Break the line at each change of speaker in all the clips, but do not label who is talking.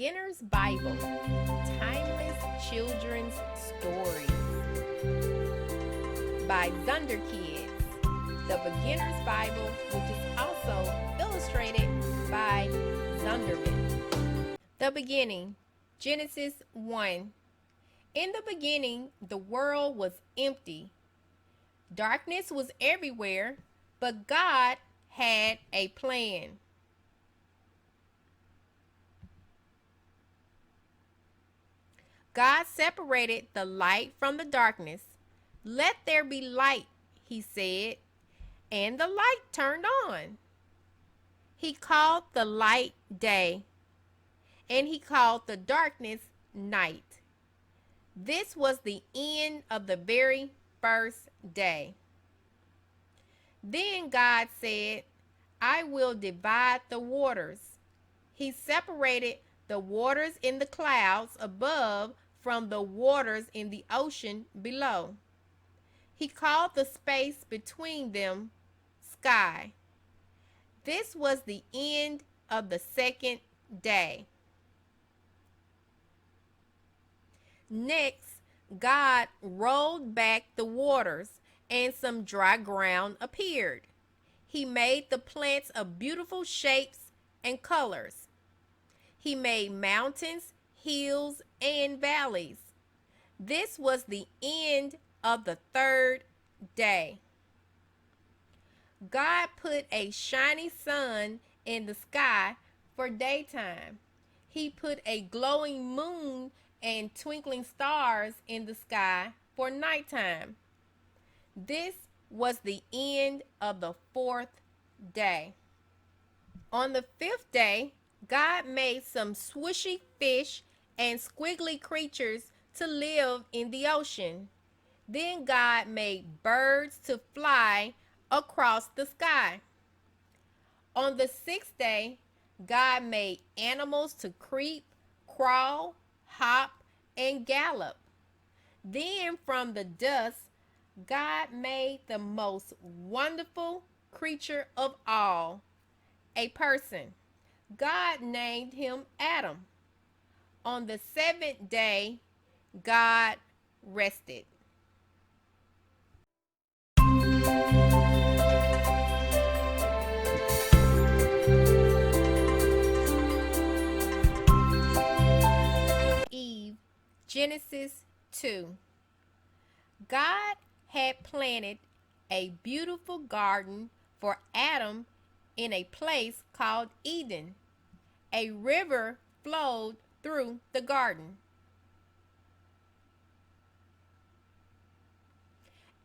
Beginner's Bible, Timeless Children's Stories by Thunder Kids. The Beginner's Bible, which is also illustrated by Zondervan. The beginning, Genesis 1. In the beginning, the world was empty. Darkness was everywhere, but God had a plan. God separated the light from the darkness. Let there be light, he said, and the light turned on. He called the light day, and he called the darkness night. This was the end of the very first day. Then God said, I will divide the waters. He separated the waters in the clouds above from the waters in the ocean below. He called the space between them sky. This was the end of the second day. Next, God rolled back the waters, and some dry ground appeared. He made the plants of beautiful shapes and colors. He made mountains, hills, and valleys. This was the end of the third day. God put a shiny sun in the sky for daytime. He put a glowing moon and twinkling stars in the sky for nighttime. This was the end of the fourth day. On the fifth day, God made some swishy fish and squiggly creatures to live in the ocean. Then God made birds to fly across the sky. On the sixth day, God made animals to creep, crawl, hop, and gallop. Then from the dust, God made the most wonderful creature of all, a person. God named him Adam. On the seventh day, God rested. Eve, Genesis 2. God had planted a beautiful garden for Adam in a place called Eden. A river flowed through the garden.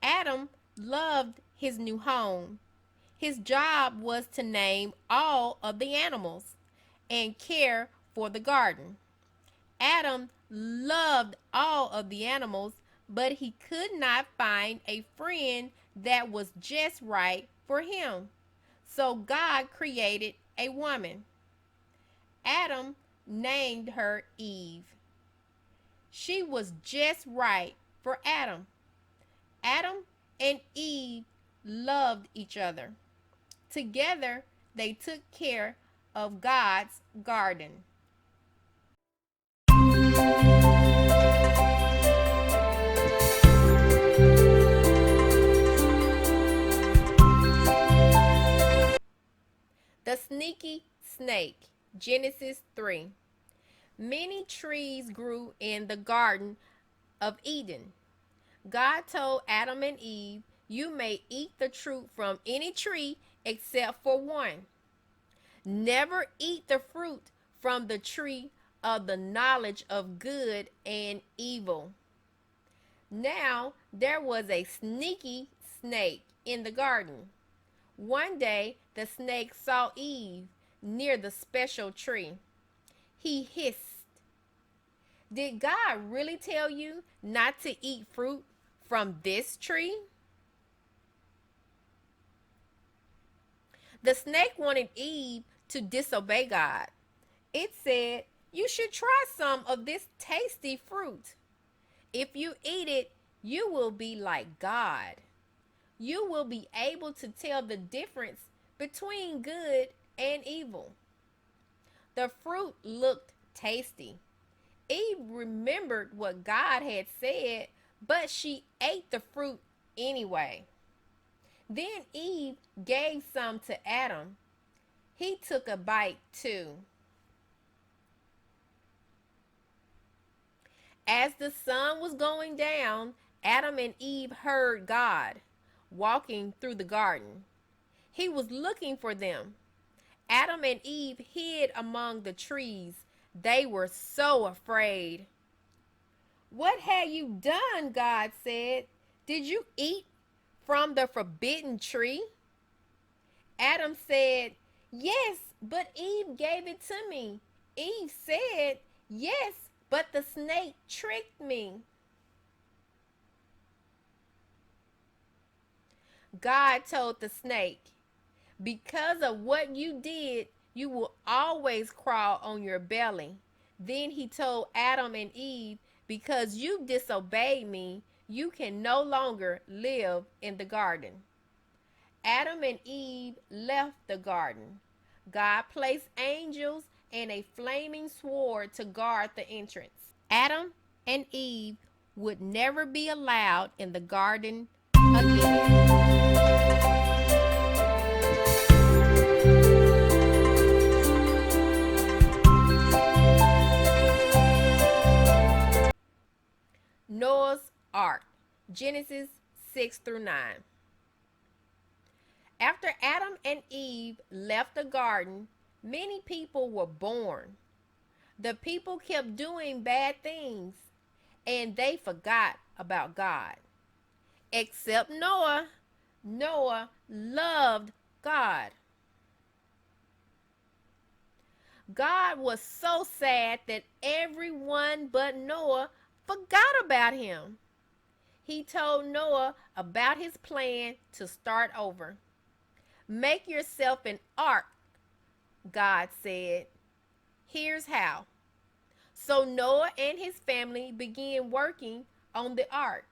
Adam loved his new home. His job was to name all of the animals and care for the garden. Adam loved all of the animals, but he could not find a friend that was just right for him. So God created a woman. Adam named her Eve. She was just right for Adam. Adam and Eve loved each other. Together, they took care of God's garden. The sneaky snake, Genesis 3. Many trees grew in the Garden of Eden. God told Adam and Eve, you may eat the fruit from any tree except for one. Never eat the fruit from the tree of the knowledge of good and evil. Now there was a sneaky snake in the garden. One day the snake saw Eve near the special tree. He hissed, did God really tell you not to eat fruit from this tree? The snake wanted Eve to disobey God. It said, you should try some of this tasty fruit. If you eat it, you will be like God. You will be able to tell the difference between good and evil. The fruit looked tasty. Eve remembered what God had said, but she ate the fruit anyway. Then Eve gave some to Adam. He took a bite too. As the sun was going down, Adam and Eve heard God walking through the garden. He was looking for them. Adam and Eve hid among the trees. They were so afraid. "What have you done?" God said. "Did you eat from the forbidden tree?" Adam said, "Yes, but Eve gave it to me." Eve said, "Yes, but the snake tricked me." God told the snake, "Because of what you did, you will always crawl on your belly." Then he told Adam and Eve, "Because you disobeyed me, you can no longer live in the garden." Adam and Eve left the garden. God placed angels and a flaming sword to guard the entrance. Adam and Eve would never be allowed in the garden again. Noah's Ark, Genesis 6 through 9. After Adam and Eve left the garden, many people were born. The people kept doing bad things, and they forgot about God. Except Noah. Noah loved God. God was so sad that everyone but Noah forgot about him. He told Noah about his plan to start over. "Make yourself an ark," God said. "Here's how." So Noah and his family began working on the ark.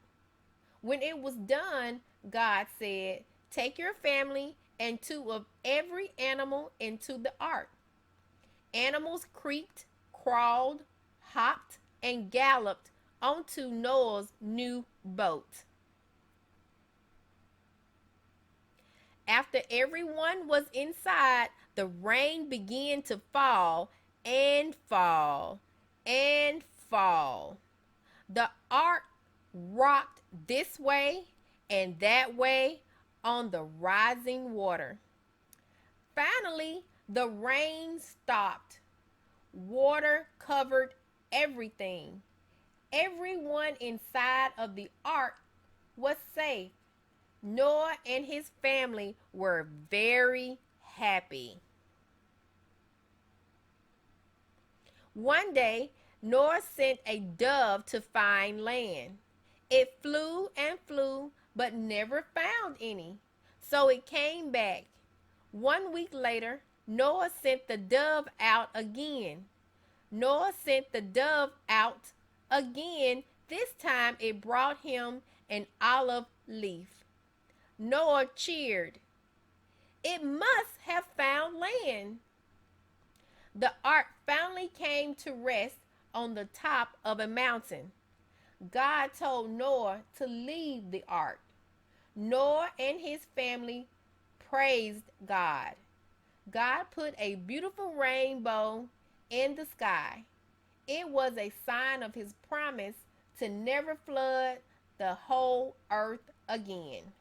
When it was done, God said, "Take your family and two of every animal into the ark." Animals creaked, crawled, hopped, and galloped onto Noah's new boat. After everyone was inside, the rain began to fall and fall and fall. The ark rocked this way and that way on the rising water. Finally, the rain stopped. Water covered everything. Everyone inside of the ark was safe. Noah and his family were very happy. One day, Noah sent a dove to find land. It flew and flew, but never found any. So it came back. 1 week later, Noah sent the dove out again. Noah sent the dove out again. This time it brought him an olive leaf. Noah cheered. It must have found land. The ark finally came to rest on the top of a mountain. God told Noah to leave the ark. Noah and his family praised God. God put a beautiful rainbow in the sky. It was a sign of his promise to never flood the whole earth again.